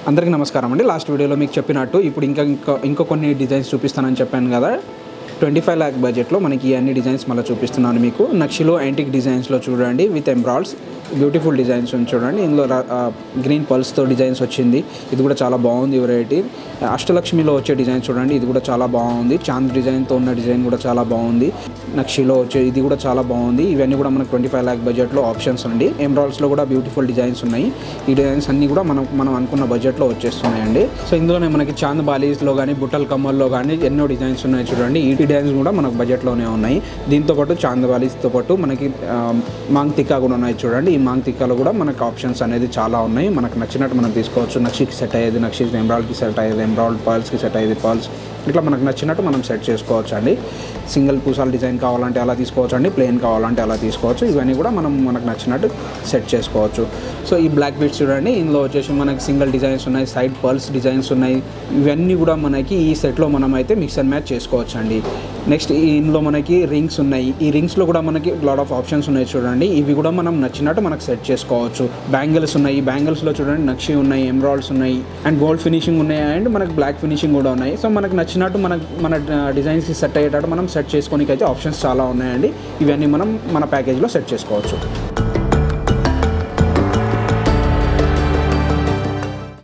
అందరికీ నమస్కారం అండి. లాస్ట్ వీడియోలో మీకు చెప్పినట్టు ఇప్పుడు ఇంకా కొన్ని డిజైన్స్ చూపిస్తానని చెప్పాను కదా. 25 lakh బడ్జెట్లో మనకి అన్ని డిజైన్స్ మళ్ళీ చూపిస్తున్నాను మీకు. నక్షిలో యాంటిక్ డిజైన్స్లో చూడండి, విత్ ఎంబ్రాయిడ్స్ బ్యూటిఫుల్ డిజైన్స్ చూడండి. ఇందులో గ్రీన్ పల్స్తో డిజైన్స్ వచ్చింది. ఇది కూడా చాలా బాగుంది వెరైటీ. అష్టలక్ష్మిలో వచ్చే డిజైన్ చూడండి, ఇది కూడా చాలా బాగుంది. చాంద్ డిజైన్తో ఉన్న డిజైన్ కూడా చాలా బాగుంది. నక్షిలో వచ్చే ఇది కూడా చాలా బాగుంది. ఇవన్నీ కూడా మనకు 25 lakh బడ్జెట్లో ఆప్షన్స్ అండి. ఎంబ్రాయిడ్స్లో కూడా బ్యూటిఫుల్ డిజైన్స్ ఉన్నాయి. ఈ డిజైన్స్ అన్నీ కూడా మనం అనుకున్న బడ్జెట్లో వచ్చేస్తున్నాయండి. సో ఇందులోనే మనకి చాంద్ బాలీస్లో కానీ బుట్టల్ కమ్మల్లో కానీ ఎన్నో డిజైన్స్ ఉన్నాయి చూడండి. ఈ డిజైన్స్ కూడా మనకు బడ్జెట్లోనే ఉన్నాయి. దీంతోపాటు చాంద్ బాలీస్తో పాటు మనకి మాంగ్ తిక్కా కూడా ఉన్నాయి చూడండి. ఈ మాంగ్ తిక్కాలో కూడా మనకు ఆప్షన్స్ అనేది చాలా ఉన్నాయి. మనకు నచ్చినట్టు మనం తీసుకోవచ్చు. నక్షికి సెట్ అయ్యేది నక్షి, ఎంబ్రాయిడ్కి సెట్ అయ్యేది ఎంబ్రాయిడ్, పర్ల్స్కి సెట్ అయ్యేది పర్ల్స్, ఇట్లా మనకు నచ్చినట్టు మనం సెట్ చేసుకోవచ్చు అండి. సింగిల్ పూసాల డిజైన్ కావాలంటే అలా తీసుకోవచ్చు అండి, ప్లెయిన్ కావాలంటే అలా తీసుకోవచ్చు. ఇవన్నీ కూడా మనకు నచ్చినట్టు సెట్ చేసుకోవచ్చు. సో ఈ బ్లాక్ బీట్స్ చూడండి, ఇందులో వచ్చేసి మనకి సింగిల్ డిజైన్స్ ఉన్నాయి, సైడ్ పర్ల్స్ డిజైన్స్ ఉన్నాయి. ఇవన్నీ కూడా మనకి ఈ సెట్లో మనం అయితే మిక్స్ అండ్ మ్యాచ్ చేసుకోవచ్చు అండి. నెక్స్ట్ ఇందులో మనకి రింగ్స్ ఉన్నాయి. ఈ రింగ్స్లో కూడా మనకి లాట్ ఆఫ్ ఆప్షన్స్ ఉన్నాయి చూడండి. ఇవి కూడా మనం నచ్చినట్టు మనకు సెట్ చేసుకోవచ్చు. బ్యాంగిల్స్ ఉన్నాయి. బ్యాంగిల్స్లో చూడండి నక్షి ఉన్నాయి, ఎంబ్రాయిడ్స్ ఉన్నాయి, అండ్ గోల్డ్ ఫినిషింగ్ ఉన్నాయి, అండ్ మనకి బ్లాక్ ఫినిషింగ్ కూడా ఉన్నాయి. సో మనకు నచ్చినట్టు మన డిజైన్స్కి సెట్ అయ్యేటట్టు మనం సెట్ చేసుకోనికి అయితే ఆప్షన్స్ చాలా ఉన్నాయండి. ఇవన్నీ మనం మన ప్యాకేజ్లో సెట్ చేసుకోవచ్చు.